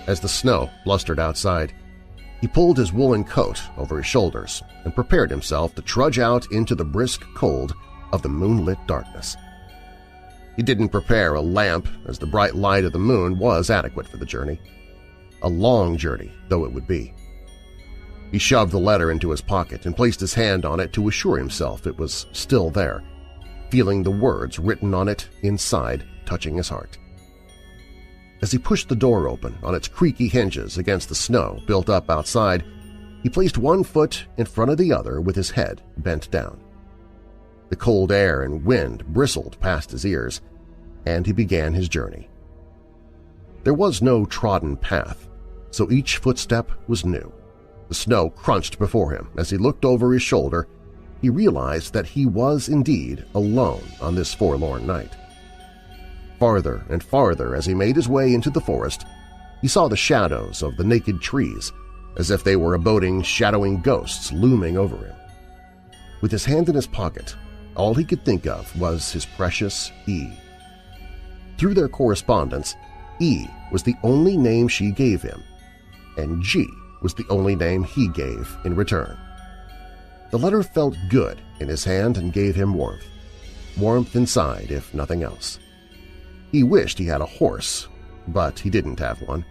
as the snow blustered outside. He pulled his woolen coat over his shoulders and prepared himself to trudge out into the brisk cold of the moonlit darkness. He didn't prepare a lamp, as the bright light of the moon was adequate for the journey. A long journey, though it would be. He shoved the letter into his pocket and placed his hand on it to assure himself it was still there, feeling the words written on it inside touching his heart. As he pushed the door open on its creaky hinges against the snow built up outside, he placed one foot in front of the other with his head bent down. The cold air and wind bristled past his ears, and he began his journey. There was no trodden path, so each footstep was new. The snow crunched before him. As he looked over his shoulder, he realized that he was indeed alone on this forlorn night. Farther and farther as he made his way into the forest, he saw the shadows of the naked trees, as if they were aboding, shadowing ghosts looming over him. With his hand in his pocket, all he could think of was his precious E. Through their correspondence, E was the only name she gave him, and G was the only name he gave in return. The letter felt good in his hand and gave him warmth. Warmth inside, if nothing else. He wished he had a horse, but he didn't have one,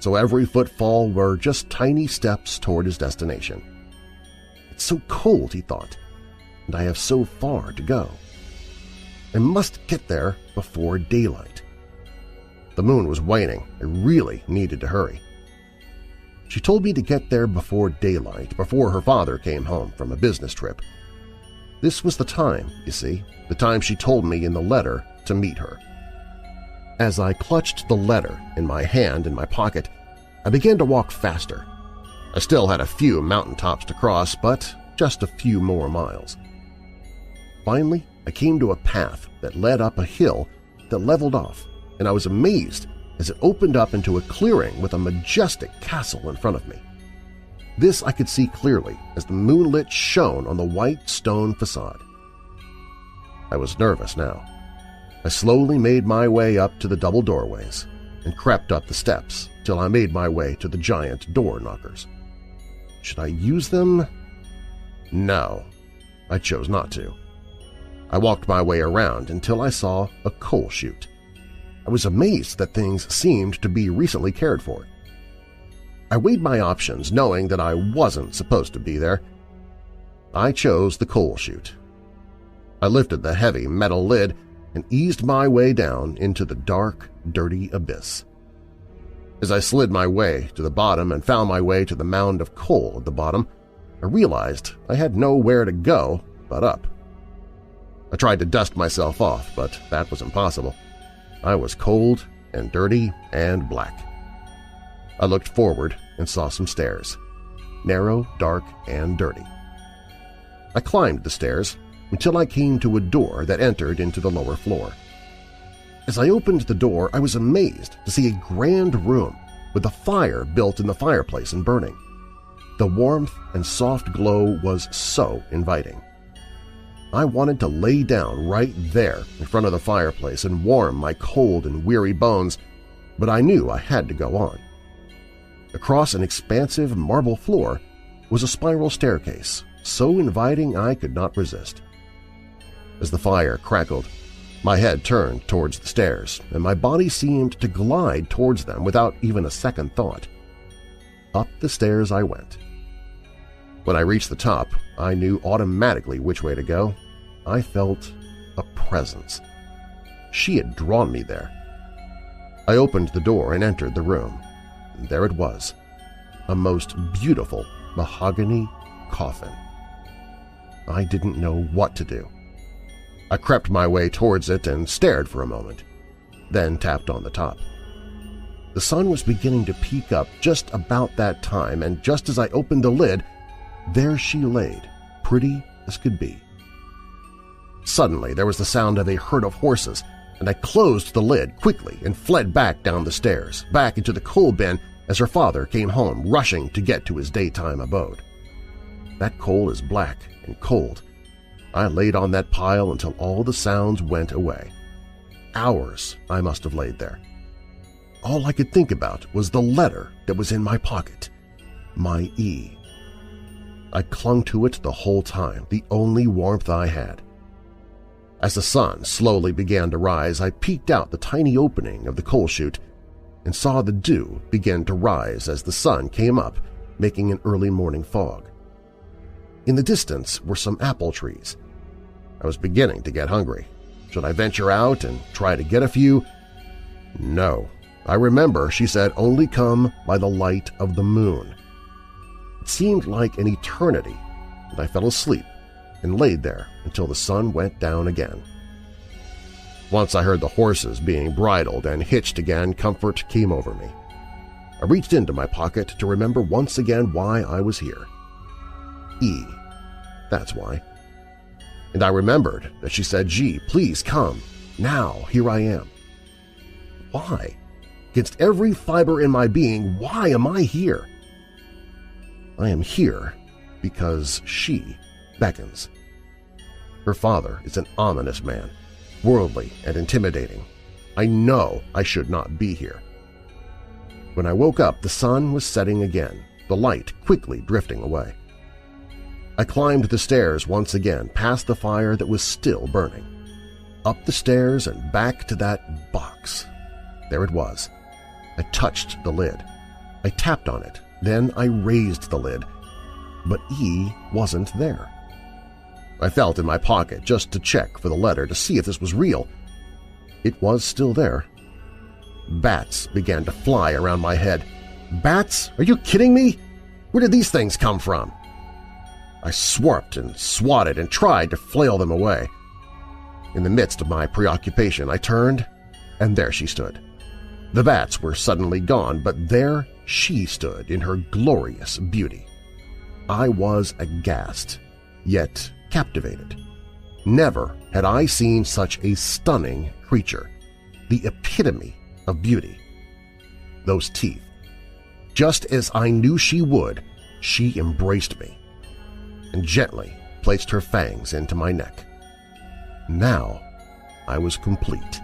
so every footfall were just tiny steps toward his destination. It's so cold, he thought, and I have so far to go. I must get there before daylight. The moon was waning. I really needed to hurry. She told me to get there before daylight, before her father came home from a business trip. This was the time, you see, the time she told me in the letter to meet her. As I clutched the letter in my hand in my pocket, I began to walk faster. I still had a few mountaintops to cross, but just a few more miles. Finally, I came to a path that led up a hill that leveled off, and I was amazed as it opened up into a clearing with a majestic castle in front of me. This I could see clearly as the moonlit shone on the white stone facade. I was nervous now. I slowly made my way up to the double doorways and crept up the steps till I made my way to the giant door knockers. Should I use them? No, I chose not to. I walked my way around until I saw a coal chute. I was amazed that things seemed to be recently cared for. I weighed my options, knowing that I wasn't supposed to be there. I chose the coal chute. I lifted the heavy metal lid and eased my way down into the dark, dirty abyss. As I slid my way to the bottom and found my way to the mound of coal at the bottom, I realized I had nowhere to go but up. I tried to dust myself off, but that was impossible. I was cold and dirty and black. I looked forward and saw some stairs, narrow, dark, and dirty. I climbed the stairs until I came to a door that entered into the lower floor. As I opened the door, I was amazed to see a grand room with a fire built in the fireplace and burning. The warmth and soft glow was so inviting. I wanted to lay down right there in front of the fireplace and warm my cold and weary bones, but I knew I had to go on. Across an expansive marble floor was a spiral staircase, so inviting I could not resist. As the fire crackled, my head turned towards the stairs, and my body seemed to glide towards them without even a second thought. Up the stairs I went. When I reached the top, I knew automatically which way to go. I felt a presence. She had drawn me there. I opened the door and entered the room. And there it was, a most beautiful mahogany coffin. I didn't know what to do. I crept my way towards it and stared for a moment, then tapped on the top. The sun was beginning to peek up just about that time, and just as I opened the lid, there she laid, pretty as could be. Suddenly there was the sound of a herd of horses, and I closed the lid quickly and fled back down the stairs, back into the coal bin as her father came home rushing to get to his daytime abode. That coal is black and cold. I laid on that pile until all the sounds went away. Hours I must have laid there. all I could think about was the letter that was in my pocket, my E. I clung to it the whole time, the only warmth I had. As the sun slowly began to rise, I peeked out the tiny opening of the coal chute and saw the dew begin to rise as the sun came up, making an early morning fog. In the distance were some apple trees. I was beginning to get hungry. Should I venture out and try to get a few? No. I remember she said only come by the light of the moon. It seemed like an eternity, and I fell asleep and laid there until the sun went down again. Once I heard the horses being bridled and hitched again, comfort came over me. I reached into my pocket to remember once again why I was here. E. That's why. And I remembered that she said, "Gee, please come. Now, here I am." Why? Against every fiber in my being, why am I here? I am here because she beckons. Her father is an ominous man, worldly and intimidating. I know I should not be here. When I woke up, the sun was setting again, the light quickly drifting away. I climbed the stairs once again, past the fire that was still burning. Up the stairs and back to that box. There it was. I touched the lid. I tapped on it. Then I raised the lid. But E wasn't there. I felt in my pocket just to check for the letter to see if this was real. It was still there. Bats began to fly around my head. Bats? Are you kidding me? Where did these things come from? I swarped and swatted and tried to flail them away. In the midst of my preoccupation, I turned, and there she stood. The bats were suddenly gone, but there she stood in her glorious beauty. I was aghast, yet captivated. Never had I seen such a stunning creature, the epitome of beauty. Those teeth. Just as I knew she would, she embraced me and gently placed her fangs into my neck. Now I was complete.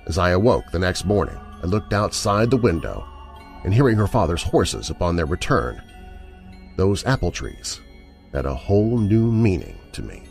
As I awoke the next morning, I looked outside the window, and hearing her father's horses upon their return, those apple trees had a whole new meaning to me.